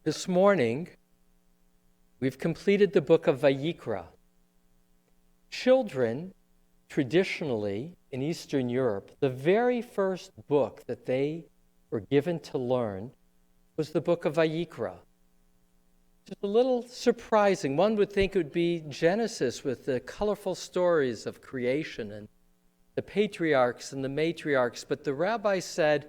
This morning, we've completed the book of Vayikra. Children, traditionally, in Eastern Europe, the very first book that they were given to learn was the book of Vayikra. Just a little surprising. One would think it would be Genesis with the colorful stories of creation and the patriarchs and the matriarchs, but the rabbi said,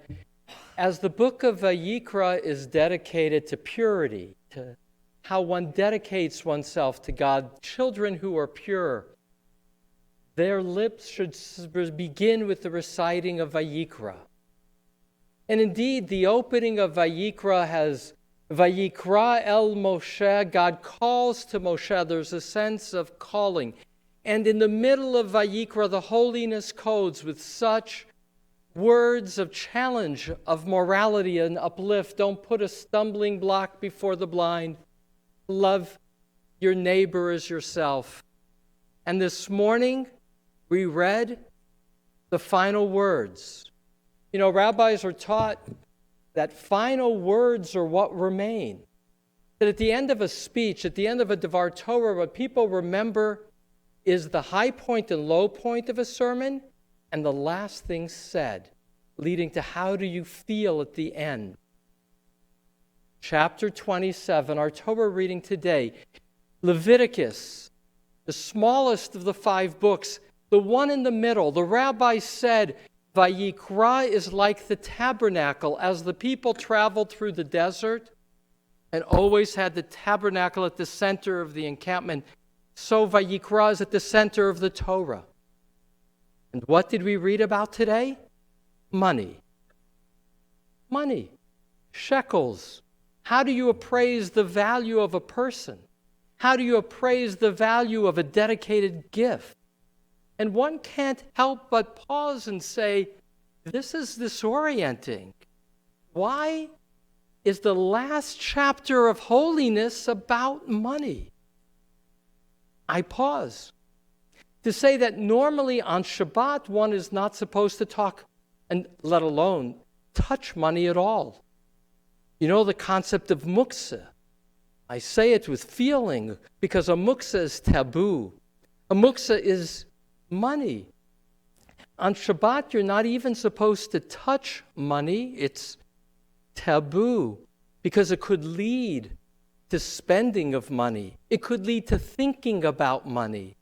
as the book of Vayikra is dedicated to purity, to how one dedicates oneself to God, children who are pure, their lips should begin with the reciting of Vayikra. And indeed, the opening of Vayikra has Vayikra el Moshe, God calls to Moshe. There's a sense of calling. And in the middle of Vayikra, the holiness codes with such words of challenge, of morality and uplift. Don't put a stumbling block before the blind. Love your neighbor as yourself. And this morning, we read the final words. You know, rabbis are taught that final words are what remain. That at the end of a speech, at the end of a Devar Torah, what people remember is the high point and low point of a sermon and the last thing said, leading to how do you feel at the end. Chapter 27, our Torah reading today, Leviticus, the smallest of the 5 books, the one in the middle. The rabbi said, Vayikra is like the tabernacle. As the people traveled through the desert and always had the tabernacle at the center of the encampment, so Vayikra is at the center of the Torah. And what did we read about today? Money. Money. Shekels. How do you appraise the value of a person? How do you appraise the value of a dedicated gift? And one can't help but pause and say, this is disorienting. Why is the last chapter of holiness about money? I pause to say that normally on Shabbat one is not supposed to talk, and let alone touch money at all. You know the concept of muktzah. I say it with feeling because a muktzah is taboo. A muktzah is money. On Shabbat you're not even supposed to touch money. It's taboo because it could lead to spending of money. It could lead to thinking about money.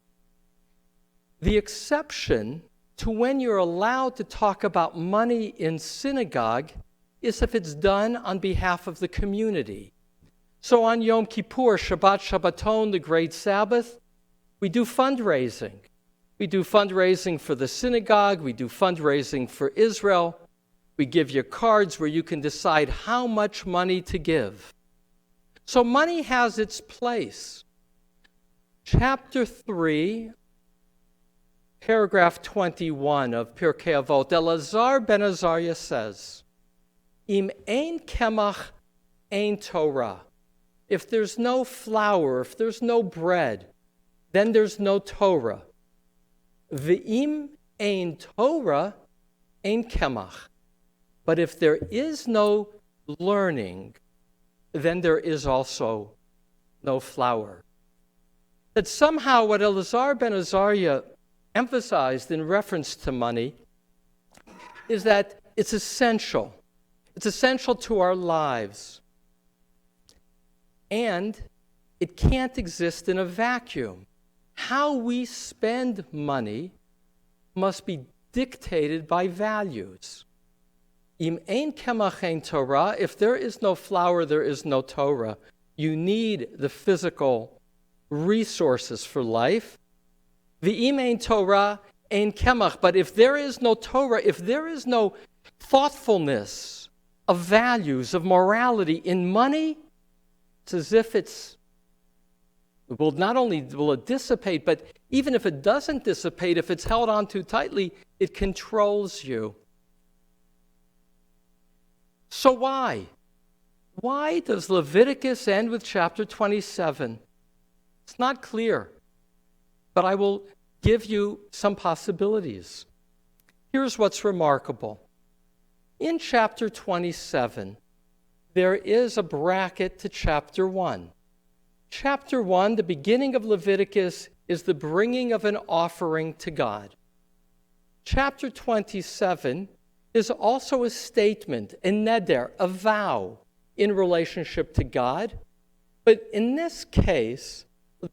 The exception to when you're allowed to talk about money in synagogue is if it's done on behalf of the community. So on Yom Kippur, Shabbat Shabbaton, the great Sabbath, we do fundraising. We do fundraising for the synagogue. We do fundraising for Israel. We give you cards where you can decide how much money to give. So money has its place. Chapter 3, paragraph 21 of Pirkei Avot, Elazar ben Azariah says, Im ein kemach ein Torah. If there's no flour, if there's no bread, then there's no Torah. Ve'im ein Torah ein kemach. But if there is no learning, then there is also no flour. That somehow what Elazar ben Azariah emphasized in reference to money is that it's essential. It's essential to our lives. And it can't exist in a vacuum. How we spend money must be dictated by values. Im ein kemach ein Torah, if there is no flour, there is no Torah. You need the physical resources for life. V'im ein Torah ein kemach. But if there is no Torah, if there is no thoughtfulness of values, of morality in money, it's as if not only will it dissipate, but even if it doesn't dissipate, if it's held on too tightly, it controls you. So why? Why does Leviticus end with chapter 27? It's not clear, but I will give you some possibilities. Here's what's remarkable. In chapter 27, there is a bracket to chapter 1. Chapter 1, the beginning of Leviticus, is the bringing of an offering to God. Chapter 27 is also a statement, a neder, a vow in relationship to God. But in this case,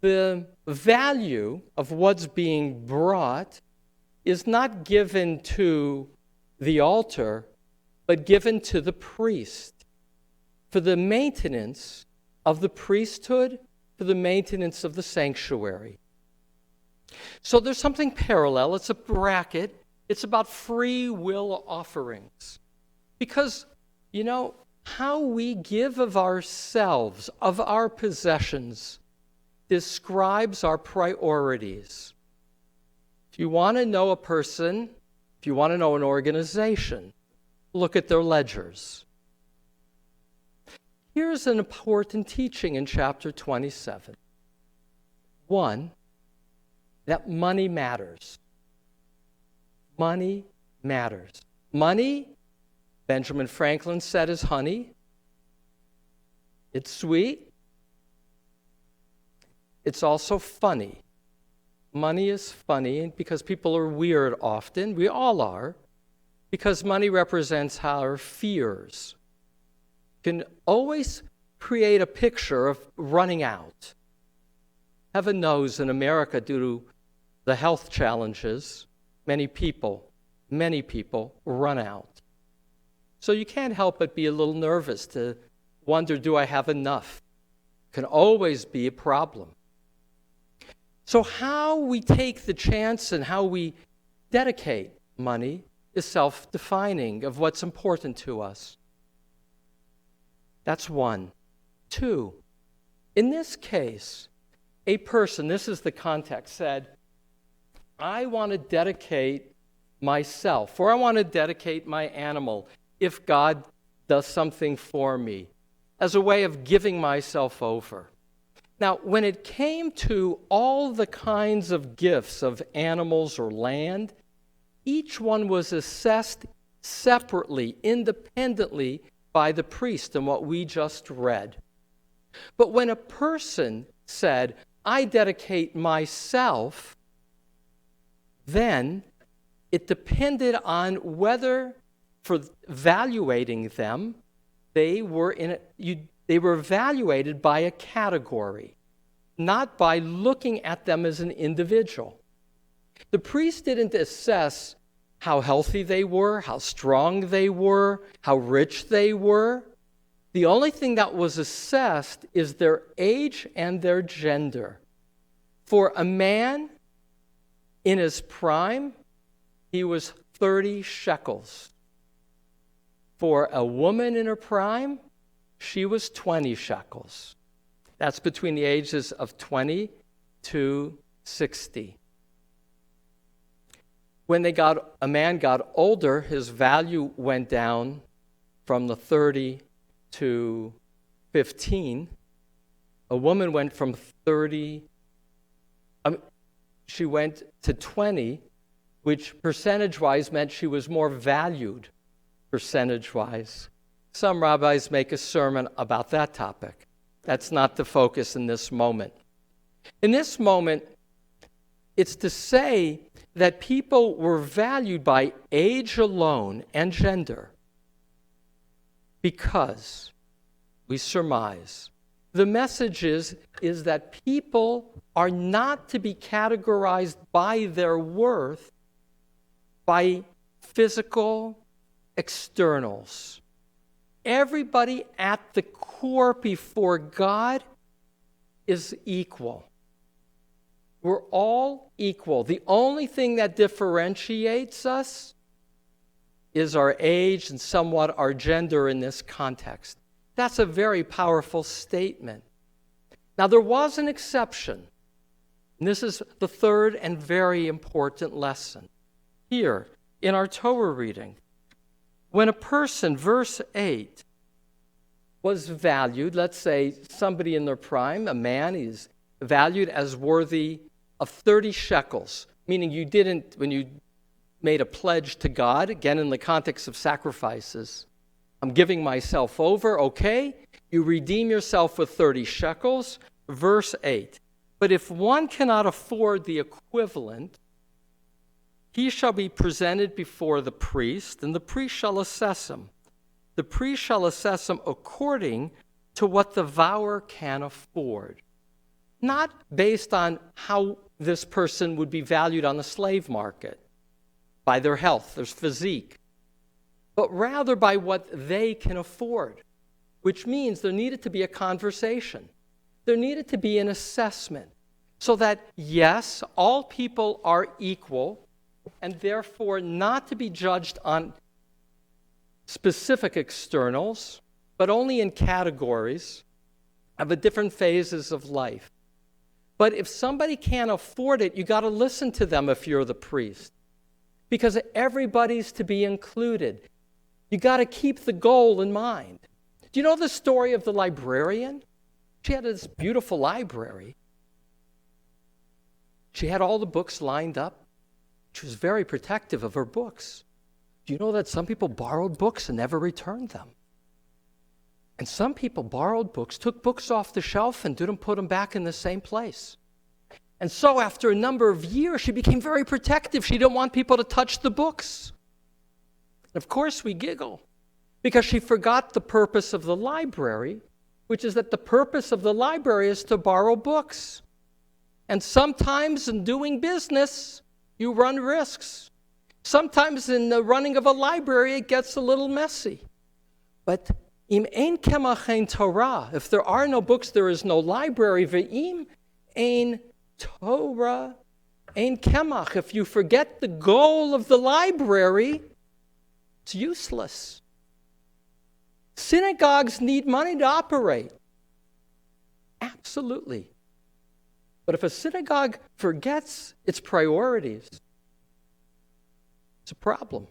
the value of what's being brought is not given to the altar, but given to the priest for the maintenance of the priesthood, for the maintenance of the sanctuary. So there's something parallel. It's a bracket. It's about free will offerings. Because, how we give of ourselves, of our possessions, describes our priorities. If you want to know a person, if you want to know an organization, look at their ledgers. Here's an important teaching in chapter 27. One, that money matters. Money matters. Money, Benjamin Franklin said, is honey. It's sweet. It's also funny. Money is funny because people are weird often. We all are. Because money represents our fears. Can always create a picture of running out. Heaven knows in America, due to the health challenges, many people run out. So you can't help but be a little nervous to wonder, do I have enough? Can always be a problem. So how we take the chance and how we dedicate money is self-defining of what's important to us. That's one. Two, in this case, a person, this is the context, said, I want to dedicate myself, or I want to dedicate my animal if God does something for me, as a way of giving myself over. Now, when it came to all the kinds of gifts of animals or land, each one was assessed separately, independently, by the priest in what we just read. But when a person said, I dedicate myself, then it depended on whether, for evaluating them, they were evaluated by a category, not by looking at them as an individual. The priest didn't assess how healthy they were, how strong they were, how rich they were. The only thing that was assessed is their age and their gender. For a man in his prime, he was 30 shekels. For a woman in her prime, she was 20 shekels. That's between the ages of 20 to 60. When a man got older, his value went down from the 30 to 15. A woman went from 30, she went to 20, which percentage-wise meant she was more valued percentage-wise. Some rabbis make a sermon about that topic. That's not the focus in this moment. In this moment, it's to say that people were valued by age alone and gender because, we surmise, the message is that people are not to be categorized by their worth by physical externals. Everybody at the core before God is equal. We're all equal. The only thing that differentiates us is our age and somewhat our gender in this context. That's a very powerful statement. Now, there was an exception. And this is the third and very important lesson. Here, in our Torah reading, when a person, verse 8, was valued, let's say somebody in their prime, a man, is valued as worthy of 30 shekels, meaning you didn't, when you made a pledge to God, again in the context of sacrifices, I'm giving myself over, okay? You redeem yourself with 30 shekels. Verse 8. But if one cannot afford the equivalent, he shall be presented before the priest, and the priest shall assess him. The priest shall assess him according to what the vower can afford. Not based on how this person would be valued on the slave market, by their health, their physique, but rather by what they can afford, which means there needed to be a conversation. There needed to be an assessment so that, yes, all people are equal and therefore not to be judged on specific externals, but only in categories of the different phases of life. But if somebody can't afford it, you got to listen to them if you're the priest, because everybody's to be included. You got to keep the goal in mind. Do you know the story of the librarian? She had this beautiful library. She had all the books lined up. She was very protective of her books. Do you know that some people borrowed books and never returned them? And some people borrowed books, took books off the shelf and didn't put them back in the same place. And so after a number of years, she became very protective. She didn't want people to touch the books. Of course, we giggle because she forgot the purpose of the library, which is that the purpose of the library is to borrow books. And sometimes in doing business, you run risks. Sometimes in the running of a library, it gets a little messy. But im ein kemach ein Torah, if there are no books, there is no library. Ve'im ein Torah ein kemach. If you forget the goal of the library, it's useless. Synagogues need money to operate. Absolutely. But if a synagogue forgets its priorities, it's a problem.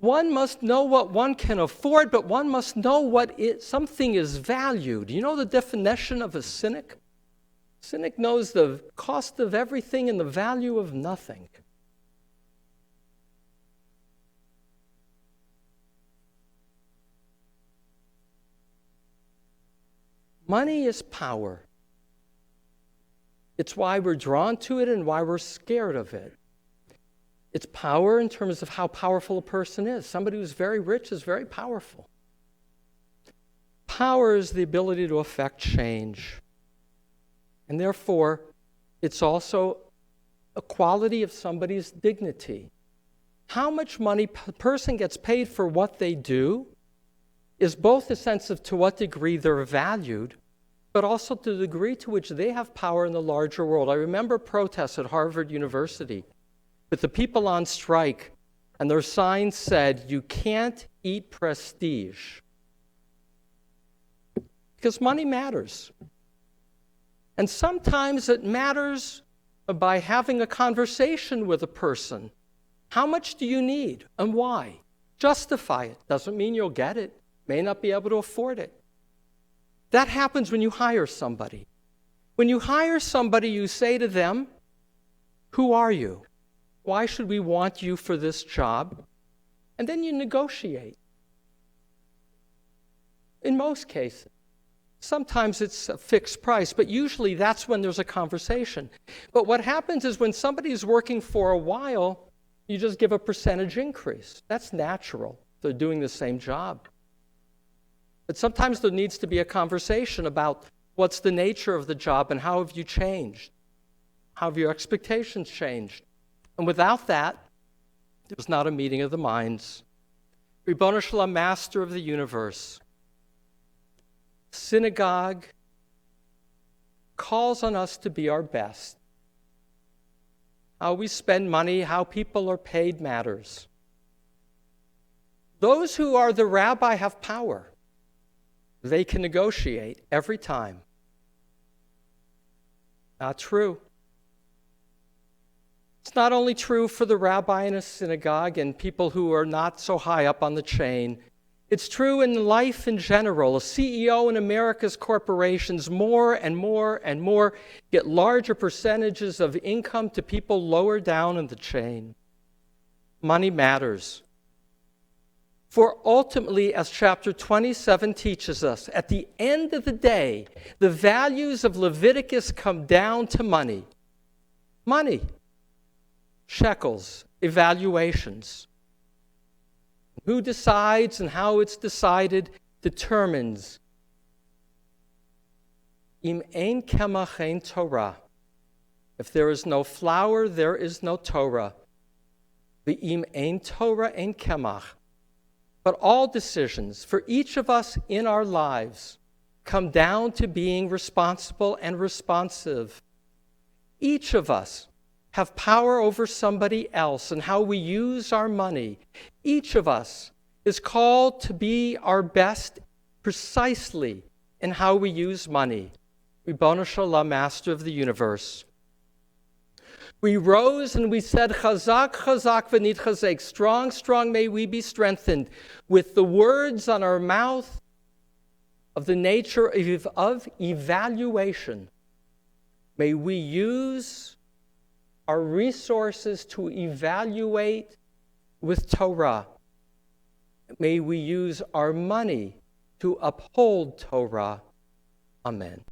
One must know what one can afford, but one must know what something is valued. You know the definition of a cynic? A cynic knows the cost of everything and the value of nothing. Money is power. It's why we're drawn to it and why we're scared of it. It's power in terms of how powerful a person is. Somebody who's very rich is very powerful. Power is the ability to affect change. And therefore, it's also a quality of somebody's dignity. How much money a person gets paid for what they do is both a sense of to what degree they're valued, but also to the degree to which they have power in the larger world. I remember protests at Harvard University with the people on strike, and their signs said, "You can't eat prestige." Because money matters. And sometimes it matters by having a conversation with a person. How much do you need and why? Justify it. Doesn't mean you'll get it. May not be able to afford it. That happens when you hire somebody. When you hire somebody, you say to them, "Who are you? Why should we want you for this job?" And then you negotiate. In most cases. Sometimes it's a fixed price, but usually that's when there's a conversation. But what happens is when somebody's working for a while, you just give a percentage increase. That's natural. They're doing the same job. But sometimes there needs to be a conversation about what's the nature of the job and how have you changed? How have your expectations changed? And without that, there's not a meeting of the minds. Ribono Shel Olam, Master of the universe, synagogue calls on us to be our best. How we spend money, how people are paid matters. Those who are the rabbi have power. They can negotiate every time. Not true. It's not only true for the rabbi in a synagogue and people who are not so high up on the chain. It's true in life in general. A CEO in America's corporations more and more and more get larger percentages of income to people lower down in the chain. Money matters. For ultimately, as chapter 27 teaches us, at the end of the day, the values of Leviticus come down to money. Money. Shekels, evaluations. Who decides and how it's decided determines. Im ein kemach ein Torah. If there is no flour, there is no Torah. Im ein Torah ein kemach. But all decisions for each of us in our lives come down to being responsible and responsive. Each of us have power over somebody else and how we use our money. Each of us is called to be our best precisely in how we use money. Ribono Shalom, Master of the universe. We rose and we said, Chazak, Chazak, v'nit chazek. Strong, strong may we be strengthened with the words on our mouth of the nature of evaluation. May we use our resources to evaluate with Torah. May we use our money to uphold Torah. Amen.